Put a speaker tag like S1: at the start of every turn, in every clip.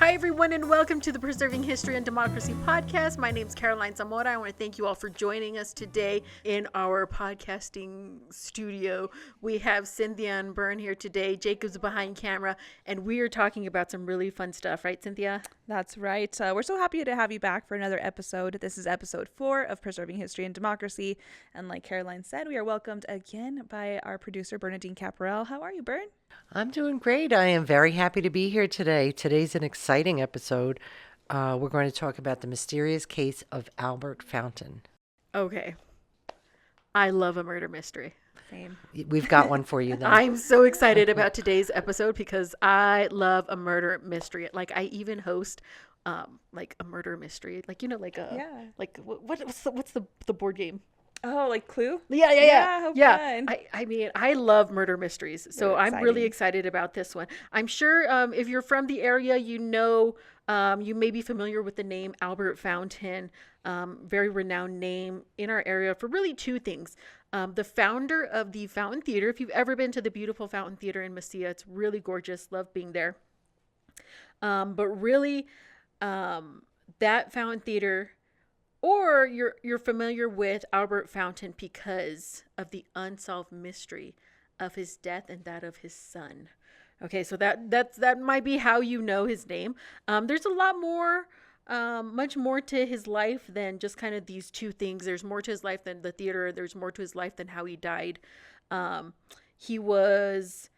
S1: Hi, everyone, and welcome to the Preserving History and Democracy podcast. My name is Caroline Zamora. I want to thank you all for joining us today in our podcasting studio. We have Cynthia and Byrne here today. Jacob's behind camera, and we are talking about some really fun stuff, right, Cynthia?
S2: That's right. We're so happy to have you back for another episode. This is episode 4 of Preserving History and Democracy. And like Caroline said, we are welcomed again by our producer, Bernadine Caparel. How are you, Bern?
S3: I'm doing great. I am very happy to be here today. Today's an exciting episode. We're going to talk about the mysterious case of Albert Fountain.
S1: Okay. I love a murder mystery.
S2: Same.
S3: We've got one for you then.
S1: I'm so excited about today's episode because I love a murder mystery. Like, I even host like a murder mystery. Like, you know, like what's the board game?
S2: Oh, like Clue?
S1: Yeah.
S2: Fun.
S1: I mean, I love murder mysteries, so
S2: Really
S1: I'm really
S2: exciting.
S1: excited about this one. I'm sure if you're from the area, you know, you may be familiar with the name Albert Fountain, very renowned name in our area for really two things. The founder of the Fountain Theater. If you've ever been to the beautiful Fountain Theater in Mesilla, it's really gorgeous. Love being there. But really, that Fountain Theater, or you're familiar with Albert Fountain because of the unsolved mystery of his death and that of his son. Okay, so that might be how you know his name. There's a lot more, much more to his life than just kind of these two things. There's more to his life than the theater. There's more to his life than how he died. He was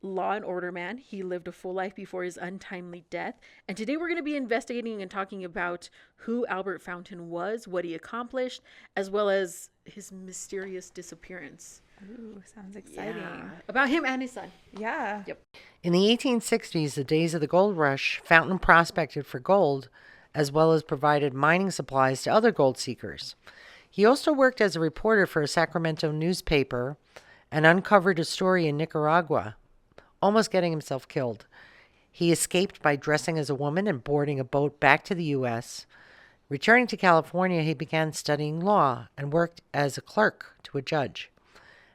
S1: law and order man. He lived a full life before his untimely death. And today we're going to be investigating and talking about who Albert Fountain was, what he accomplished, as well as his mysterious disappearance.
S2: Ooh, sounds exciting.
S1: Yeah. About him and his son.
S2: Yeah.
S1: Yep.
S3: In the 1860s, the days of the gold rush, Fountain prospected for gold, as well as provided mining supplies to other gold seekers. He also worked as a reporter for a Sacramento newspaper and uncovered a story in Nicaragua, almost getting himself killed. He escaped by dressing as a woman and boarding a boat back to the U.S. Returning to California, he began studying law and worked as a clerk to a judge.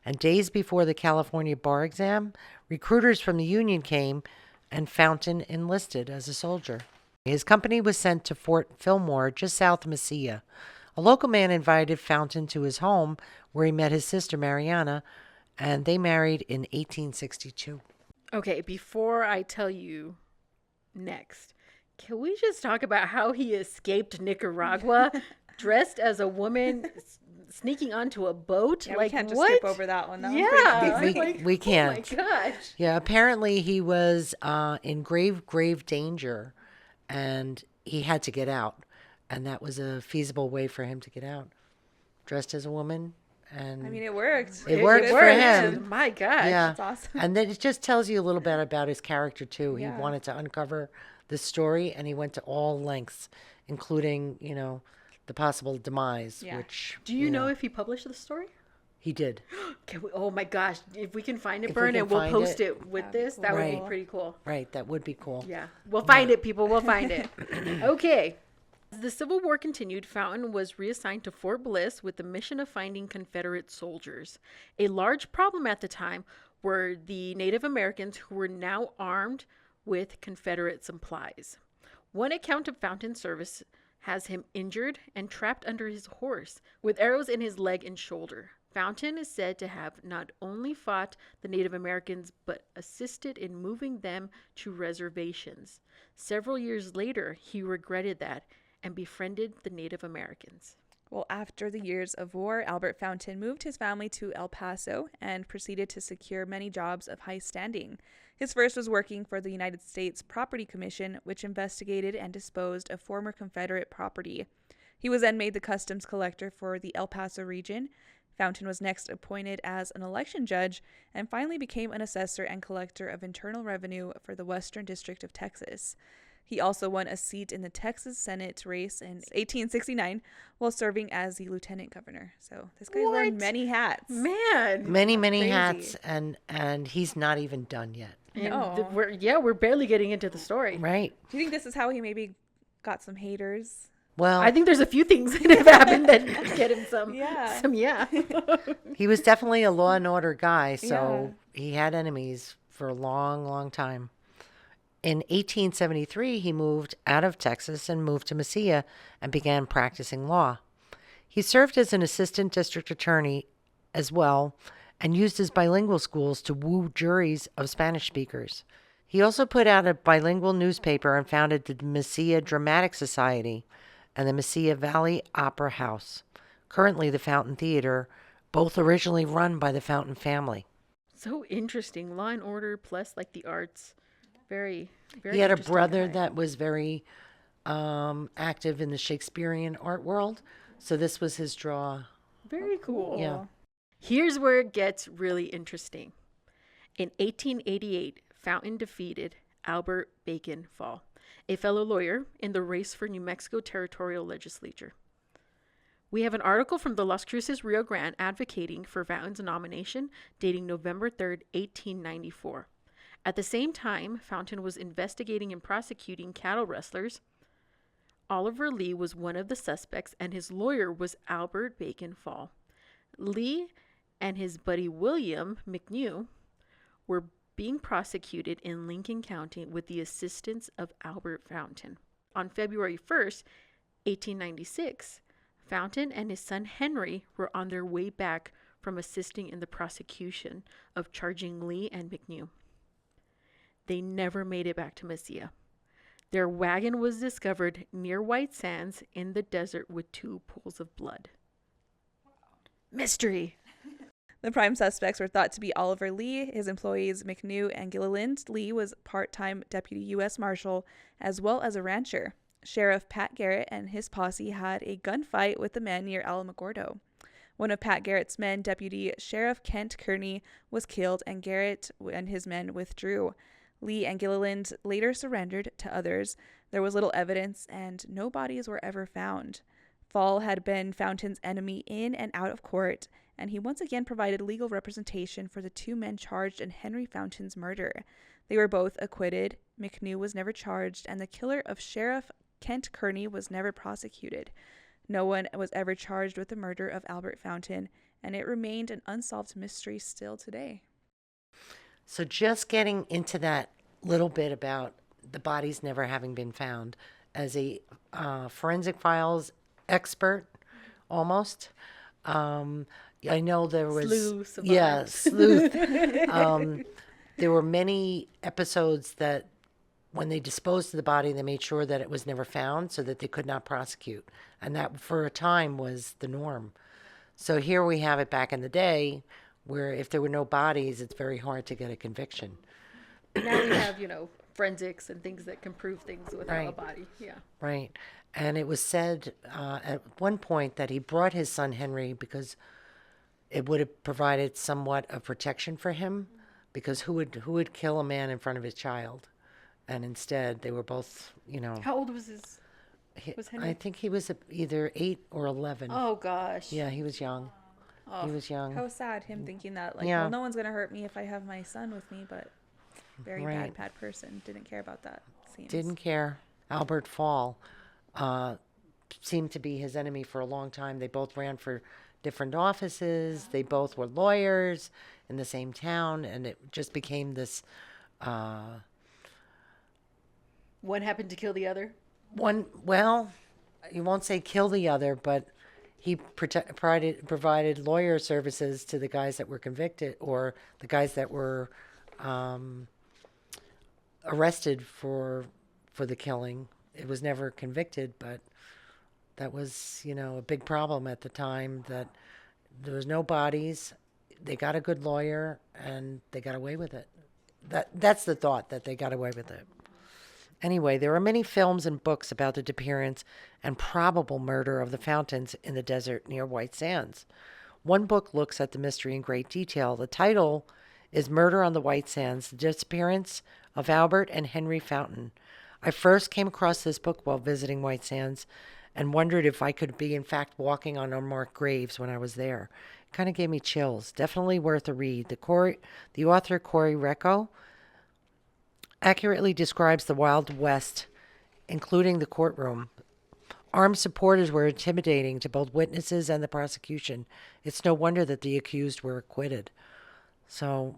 S3: And days before the California bar exam, recruiters from the union came and Fountain enlisted as a soldier. His company was sent to Fort Fillmore, just south of Mesilla. A local man invited Fountain to his home, where he met his sister Mariana, and they married in 1862.
S1: Okay, before I tell you next, can we just talk about how he escaped Nicaragua dressed as a woman, sneaking onto a boat?
S2: Yeah,
S1: like,
S2: we can't just
S1: what?
S2: skip over that one. That one's
S1: Yeah,
S2: pretty
S1: I'm
S3: We can't.
S1: Oh my gosh.
S3: Yeah, apparently he was in grave danger, and he had to get out. And that was a feasible way for him to get out. Dressed as a woman. And
S2: I mean, it worked.
S3: It worked for him.
S1: My gosh.
S3: Yeah.
S2: That's awesome.
S3: And then it just tells you a little bit about his character, too.
S2: Yeah.
S3: He wanted to uncover the story, and he went to all lengths, including, you know, the possible demise,
S2: Yeah.
S3: which...
S1: Do you know if he published the story?
S3: He did.
S1: Can we, oh my gosh. If we can find it,
S3: If we
S1: Bern,
S3: can
S1: and we'll
S3: find
S1: post
S3: it.
S1: it with
S2: That'd be
S1: this,
S2: cool.
S1: that would
S3: Right.
S1: be pretty cool.
S3: Right, that would be cool.
S1: Yeah. We'll find it, people. We'll find it. Okay. As the Civil War continued, Fountain was reassigned to Fort Bliss with the mission of finding Confederate soldiers. A large problem at the time were the Native Americans who were now armed with Confederate supplies. One account of Fountain's service has him injured and trapped under his horse with arrows in his leg and shoulder. Fountain is said to have not only fought the Native Americans, but assisted in moving them to reservations. Several years later, he regretted that and befriended the Native Americans.
S2: Well, after the years of war, Albert Fountain moved his family to El Paso and proceeded to secure many jobs of high standing. His first was working for the United States Property Commission, which investigated and disposed of former Confederate property. He was then made the customs collector for the El Paso region. Fountain was next appointed as an election judge and finally became an assessor and collector of internal revenue for the Western District of Texas. He also won a seat in the Texas Senate race in 1869 while serving as the lieutenant governor. So this guy's worn many hats.
S1: Man.
S3: Many
S2: Crazy.
S3: hats, and he's not even done yet.
S1: And
S2: No.
S1: we're barely getting into the story.
S3: Right.
S2: Do you think this is how he maybe got some haters?
S3: Well,
S1: I think there's a few things that have happened that get him some.
S2: Yeah.
S3: he was definitely a law and order guy, so he had enemies for a long time. In 1873, he moved out of Texas and moved to Mesilla and began practicing law. He served as an assistant district attorney as well and used his bilingual schools to woo juries of Spanish speakers. He also put out a bilingual newspaper and founded the Mesilla Dramatic Society and the Mesilla Valley Opera House, currently the Fountain Theater, both originally run by the Fountain family.
S1: So interesting. Law and Order plus like the arts. Very, very
S3: He had a
S1: interesting
S3: brother
S1: guy.
S3: that was very active in the Shakespearean art world, so this was his draw.
S1: Very cool.
S3: Yeah.
S1: Here's where it gets really interesting. In 1888, Fountain defeated Albert Bacon Fall, a fellow lawyer, in the race for New Mexico territorial legislature. We have an article from the Las Cruces Rio Grande advocating for Fountain's nomination dating November 3rd, 1894. At the same time, Fountain was investigating and prosecuting cattle rustlers. Oliver Lee was one of the suspects, and his lawyer was Albert Bacon Fall. Lee and his buddy William McNew were being prosecuted in Lincoln County with the assistance of Albert Fountain. On February 1st, 1896, Fountain and his son Henry were on their way back from assisting in the prosecution of charging Lee and McNew. They never made it back to Mesilla. Their wagon was discovered near White Sands in the desert with 2 pools of blood. Mystery.
S2: The prime suspects were thought to be Oliver Lee, his employees McNew and Gilliland. Lee was part-time deputy U.S. Marshal as well as a rancher. Sheriff Pat Garrett and his posse had a gunfight with the men near Alamogordo. One of Pat Garrett's men, Deputy Sheriff Kent Kearney, was killed, and Garrett and his men withdrew. Lee and Gilliland later surrendered to others. There was little evidence, and no bodies were ever found. Fall had been Fountain's enemy in and out of court, and he once again provided legal representation for the 2 men charged in Henry Fountain's murder. They were both acquitted. McNew was never charged, and the killer of Sheriff Kent Kearney was never prosecuted. No one was ever charged with the murder of Albert Fountain, and it remained an unsolved mystery still today.
S3: So just getting into that little bit about the bodies never having been found, as a forensic files expert, almost. I know there was sleuth. There were many episodes that when they disposed of the body, they made sure that it was never found so that they could not prosecute, and that for a time was the norm. So here we have it back in the day, where if there were no bodies, it's very hard to get a conviction.
S1: Now we have, forensics and things that can prove things without a
S3: Right.
S1: body. Yeah.
S3: Right. And it was said at one point that he brought his son Henry because it would have provided somewhat of protection for him, because who would kill a man in front of his child? And instead, they were both,
S1: How old was Henry?
S3: I think he was either 8 or 11.
S1: Oh gosh.
S3: Yeah, he was young.
S1: Oh.
S3: He was young.
S2: How sad, him thinking that,
S3: Yeah.
S2: well, no one's going to hurt me if I have my son with me, but very
S3: Right.
S2: bad person. Didn't care about that, seems.
S3: Didn't care. Albert Fall seemed to be his enemy for a long time. They both ran for different offices. They both were lawyers in the same town, and it just became this
S1: One happened to kill the other.
S3: one. Well, you won't say kill the other, but he provided lawyer services to the guys that were convicted, or the guys that were arrested for the killing. It was never convicted, but that was, a big problem at the time, that there was no bodies. They got a good lawyer and they got away with it. That's the thought, that they got away with it. Anyway, there are many films and books about the disappearance and probable murder of the Fountains in the desert near White Sands. One book looks at the mystery in great detail. The title is Murder on the White Sands, The Disappearance of Albert and Henry Fountain. I first came across this book while visiting White Sands and wondered if I could be, in fact, walking on unmarked graves when I was there. It kind of gave me chills. Definitely worth a read. The author, Corey Recco, accurately describes the Wild West, including the courtroom. Armed supporters were intimidating to both witnesses and the prosecution. It's no wonder that the accused were acquitted. So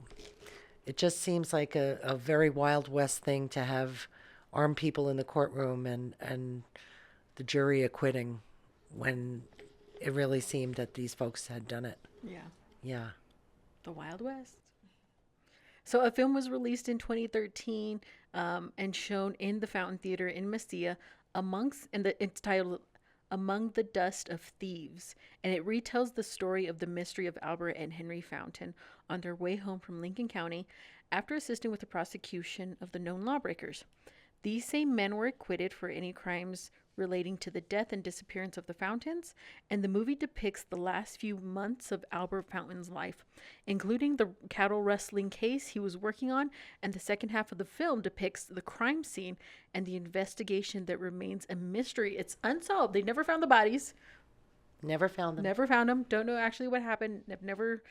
S3: It just seems like a very Wild West thing to have armed people in the courtroom and the jury acquitting when it really seemed that these folks had done it.
S1: Yeah.
S3: Yeah.
S1: The Wild West. So a film was released in 2013 and shown in the Fountain Theater in Mesilla it's titled Among the Dust of Thieves, and it retells the story of the mystery of Albert and Henry Fountain on their way home from Lincoln County after assisting with the prosecution of the known lawbreakers. These same men were acquitted for any crimes relating to the death and disappearance of the Fountains, and the movie depicts the last few months of Albert Fountain's life, including the cattle rustling case he was working on, and the second half of the film depicts the crime scene and the investigation that remains a mystery. It's unsolved. They never found the bodies.
S3: Never found them.
S1: Never found them. Don't know actually what happened. I've never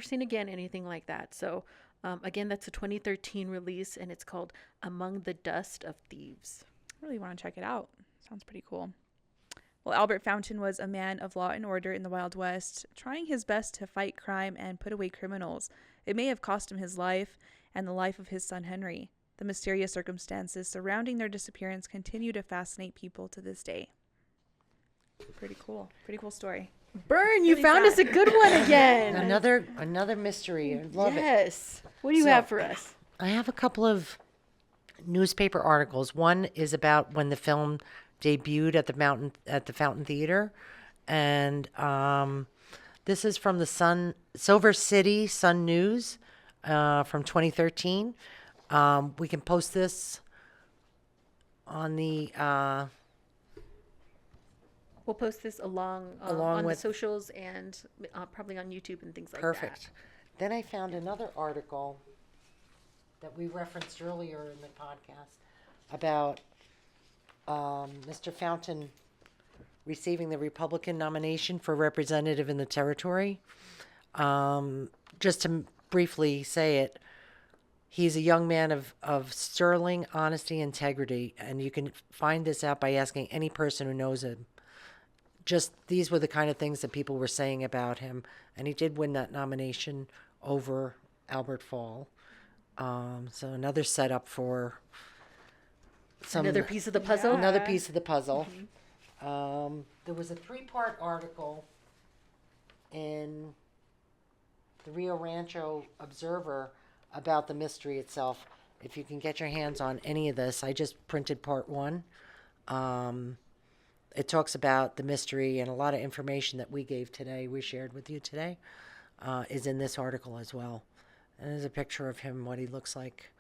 S1: seen again anything like that. So again, that's a 2013 release, and it's called Among the Dust of Thieves.
S2: I really want to check it out. Sounds pretty cool. Well, Albert Fountain was a man of law and order in the Wild West, trying his best to fight crime and put away criminals. It may have cost him his life and the life of his son Henry. The mysterious circumstances surrounding their disappearance continue to fascinate people to this day. Pretty cool. Pretty cool story.
S1: Burn, you
S2: Really
S1: found
S2: sad.
S1: us a good one again.
S3: Another mystery. I love it.
S1: Yes. What do you
S3: So-
S1: have for us?
S3: I have a couple of newspaper articles. One is about when the film debuted at the Fountain Theater, and this is from the Silver City Sun News from 2013. We can post this on the
S1: We'll post this along on the socials and probably on YouTube and things like that.
S3: perfect. Then I found another article that we referenced earlier in the podcast about Mr. Fountain receiving the Republican nomination for representative in the territory. Just to briefly say it, he's a young man of sterling honesty, integrity, and you can find this out by asking any person who knows him. Just these were the kind of things that people were saying about him, and he did win that nomination over Albert Fall. So another setup for
S1: Another piece of the puzzle.
S3: another piece of the puzzle. There was a 3-part article in the Rio Rancho Observer about the mystery itself. If you can get your hands on any of this, I just printed part 1. It talks about the mystery, and a lot of information that we shared with you today, is in this article as well. And there's a picture of him, what he looks like.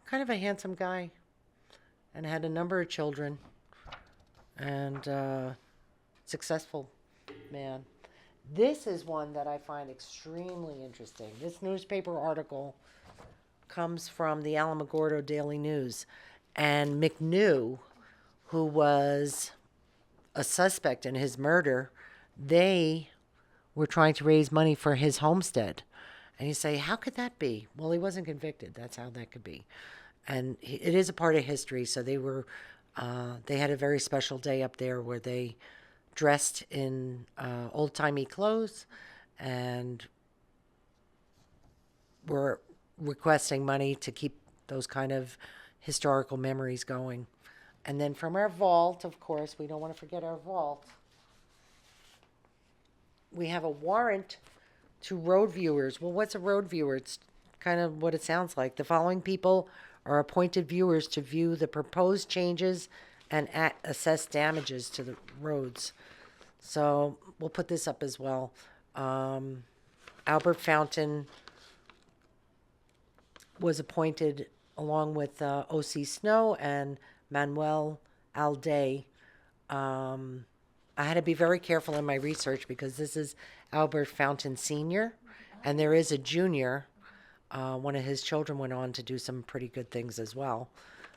S3: Kind of a handsome guy, and had a number of children, and successful man. This is one that I find extremely interesting. This newspaper article comes from the Alamogordo Daily News, and McNew, who was a suspect in his murder, they were trying to raise money for his homestead. And you say, how could that be? Well, he wasn't convicted. That's how that could be. And it is a part of history. So they had a very special day up there where they dressed in old-timey clothes and were requesting money to keep those kind of historical memories going. And then from our vault, of course, we don't want to forget our vault, we have a warrant to road viewers. Well, what's a road viewer? It's kind of what it sounds like. The following people are appointed viewers to view the proposed changes and assess damages to the roads. So we'll put this up as well. Albert Fountain was appointed along with O.C. Snow and Manuel Alday. I had to be very careful in my research because this is Albert Fountain Sr., and there is a junior. One of his children went on to do some pretty good things as well.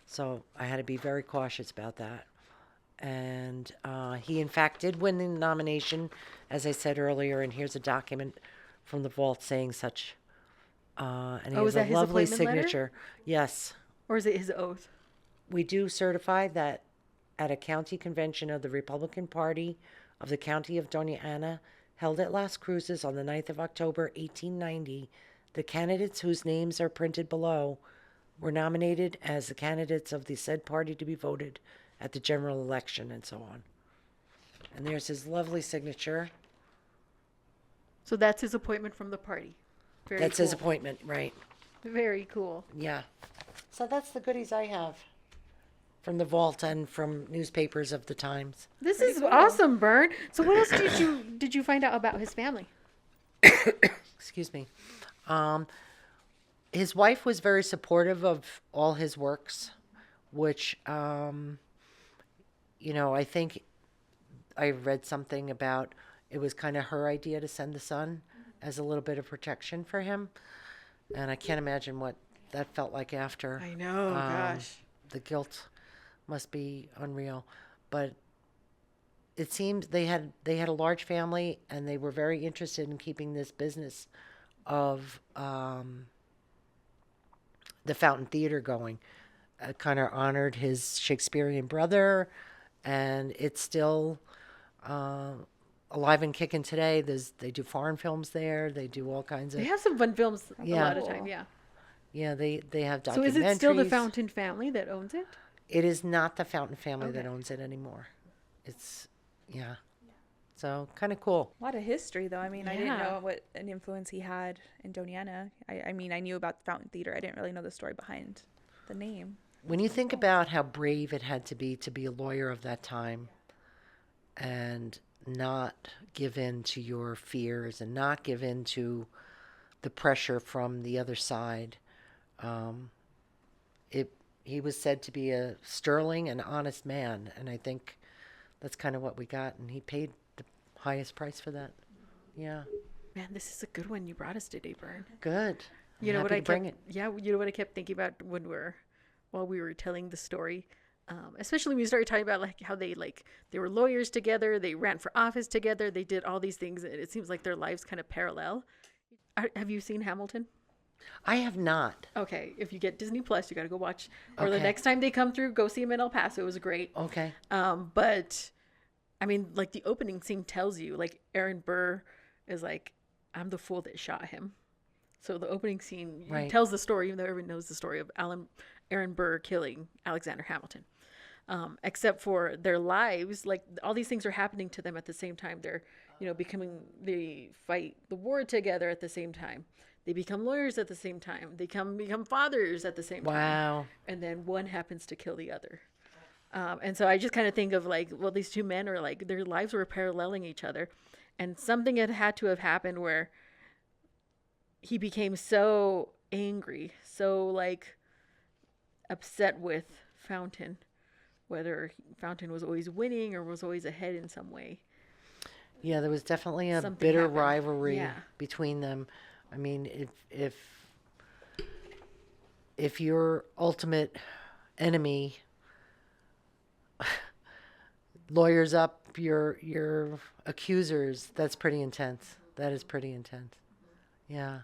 S3: So I had to be very cautious about that. And he, in fact, did win the nomination, as I said earlier, and here's a document from the vault saying such. And he has
S1: is that
S3: a
S1: his
S3: lovely
S1: appointment letter?
S3: signature. Yes.
S1: Or is it his oath?
S3: We do certify that at a county convention of the Republican Party of the County of Doña Ana, held at Las Cruces on the 9th of October, 1890, The candidates whose names are printed below were nominated as the candidates of the said party to be voted at the general election, and so on. And there's his lovely signature.
S1: So that's his appointment from the party. Very
S3: That's
S1: cool.
S3: his appointment, right?
S1: Very cool.
S3: Yeah. So that's the goodies I have from the vault and from newspapers of the times.
S1: This is awesome, Bern. So what else did you find out about his family?
S3: Excuse me. His wife was very supportive of all his works, which, I think I read something about it was kind of her idea to send the son as a little bit of protection for him. And I can't imagine what that felt like after.
S1: I know, gosh.
S3: The guilt must be unreal. But it seemed they had a large family, and they were very interested in keeping this business of the Fountain Theater going. Kind of honored his Shakespearean brother, and it's still alive and kicking today. They do foreign films there. They do all kinds of.
S1: They have some fun films a
S3: Yeah.
S1: lot of time, yeah.
S3: Yeah, they have documentaries.
S1: So is it still the Fountain family that owns it?
S3: It is not the Fountain family that
S1: Okay.
S3: owns it anymore. It's yeah. So kind of cool.
S2: A lot of history, though. I mean, I didn't
S1: Yeah.
S2: know what an influence he had in Doniana. I mean, I knew about the Fountain Theater. I didn't really know the story behind the name.
S3: When you think about how brave it had to be a lawyer of that time and not give in to your fears and not give in to the pressure from the other side, he was said to be a sterling and honest man, and I think that's kind of what we got, and he paid the highest price for that. Yeah.
S1: Man, this is a good one you brought us today, Bern.
S3: Good. I'm
S1: You know what
S3: happy
S1: I
S3: to bring
S1: kept,
S3: it.
S1: yeah, you know what I kept thinking about while we were telling the story, especially when we started talking about like how they were lawyers together, they ran for office together, they did all these things, and it seems like their lives kind of parallel. Have you seen Hamilton?
S3: I have not.
S1: Okay, if you get Disney Plus, you got to go watch. Or the
S3: Okay.
S1: next time they come through, go see them in El Paso. It was great.
S3: Okay.
S1: But I mean, like the opening scene tells you, like Aaron Burr is like, I'm the fool that shot him. So the opening scene
S3: Right.
S1: tells the story, even though everyone knows the story of Aaron Burr killing Alexander Hamilton. Except for their lives, like all these things are happening to them at the same time. They're, they fight the war together at the same time. They become lawyers at the same time. They become fathers at the same time.
S3: Wow.
S1: And then one happens to kill the other. And so I just kind of think of like, well, these two men are like, their lives were paralleling each other. And something had to have happened where he became so angry, so like upset with Fountain, whether Fountain was always winning or was always ahead in some way.
S3: Yeah, there was definitely a
S1: Something
S3: bitter
S1: happened.
S3: rivalry
S1: Yeah.
S3: between them. I mean, if your ultimate enemy lawyers up your accusers, that's pretty intense. That is pretty intense. Yeah.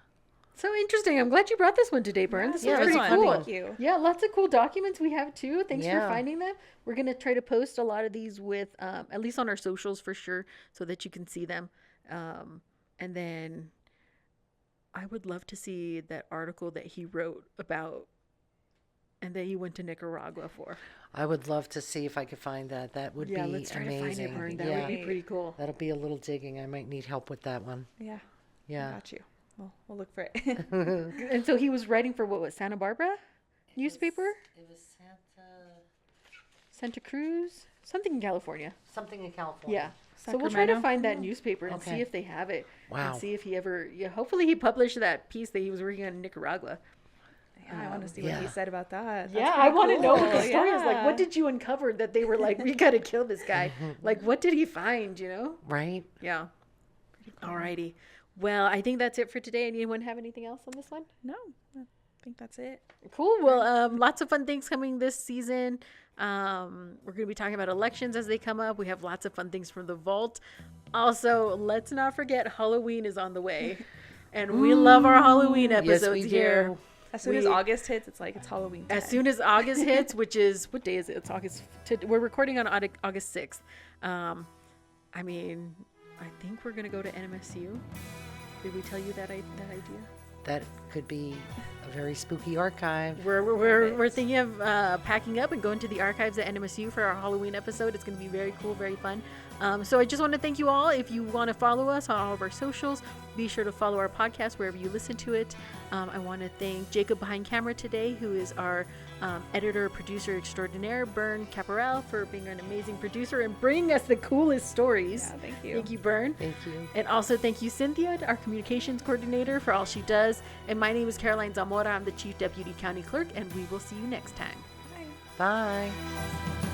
S1: So interesting. I'm glad you brought this one today, Bern. This
S3: Yeah,
S1: was
S3: it was
S1: pretty
S3: fun.
S1: cool.
S2: Thank you.
S1: Yeah, lots of cool documents we have too. Thanks for
S3: Yeah.
S1: finding them. We're going to try to post a lot of these with, at least on our socials for sure, so that you can see them. And then I would love to see that article that he wrote about and that he went to Nicaragua for.
S3: I would love to see if I could find that. That would
S1: Yeah,
S3: be
S1: let's try
S3: amazing.
S1: to find it, Bern. That
S3: yeah.
S1: would be pretty cool.
S3: That'll be a little digging. I might need help with that one.
S2: Yeah. I
S3: Yeah.
S2: got you. We'll look for it.
S1: And so he was writing for what was Santa Barbara newspaper?
S3: It was
S1: Santa Cruz? Something in California.
S3: something in California.
S1: Yeah. So we'll try to
S2: Sacramento?
S1: find that newspaper and see
S3: Okay.
S1: if they have it.
S3: Wow.
S1: And see if he ever, hopefully he published that piece that he was working on in Nicaragua.
S2: Yeah, I want to see what he
S3: Yeah.
S2: said about that.
S1: Yeah, I want to know what the
S2: cool.
S1: story is like.
S2: Yeah.
S1: What did you uncover that they were like, we got to kill this guy? Like, what did he find,
S3: Right?
S1: Yeah. Alrighty. Well, I think that's it for today. Anyone have anything else on this one?
S2: No, I think that's it.
S1: Cool. Well, lots of fun things coming this season. We're going to be talking about elections as they come up. We have lots of fun things from the vault. Also, let's not forget Halloween is on the way. And we love our Halloween episodes
S3: Yes, we
S1: here.
S3: do.
S2: As soon as
S1: We-
S2: August hits, it's like it's Halloween time.
S1: As soon as August hits, which is, what day is it? It's August. We're recording on August 6th. I mean, I think we're going to go to NMSU. Did we tell you that idea?
S3: that could be a very spooky archive.
S1: We're thinking of packing up and going to the archives at NMSU for our Halloween episode. It's going to be very cool, very fun. So I just want to thank you all. If you want to follow us on all of our socials, be sure to follow our podcast wherever you listen to it. I want to thank Jacob behind camera today, who is our editor, producer extraordinaire, Bern Caparel, for being an amazing producer and bringing us the coolest stories.
S2: Yeah, thank you.
S1: Thank you, Bern.
S3: Thank you.
S1: And also thank you, Cynthia, our communications coordinator, for all she does. And my name is Caroline Zamora. I'm the Chief Deputy County Clerk, and we will see you next time.
S2: Bye.
S3: Bye.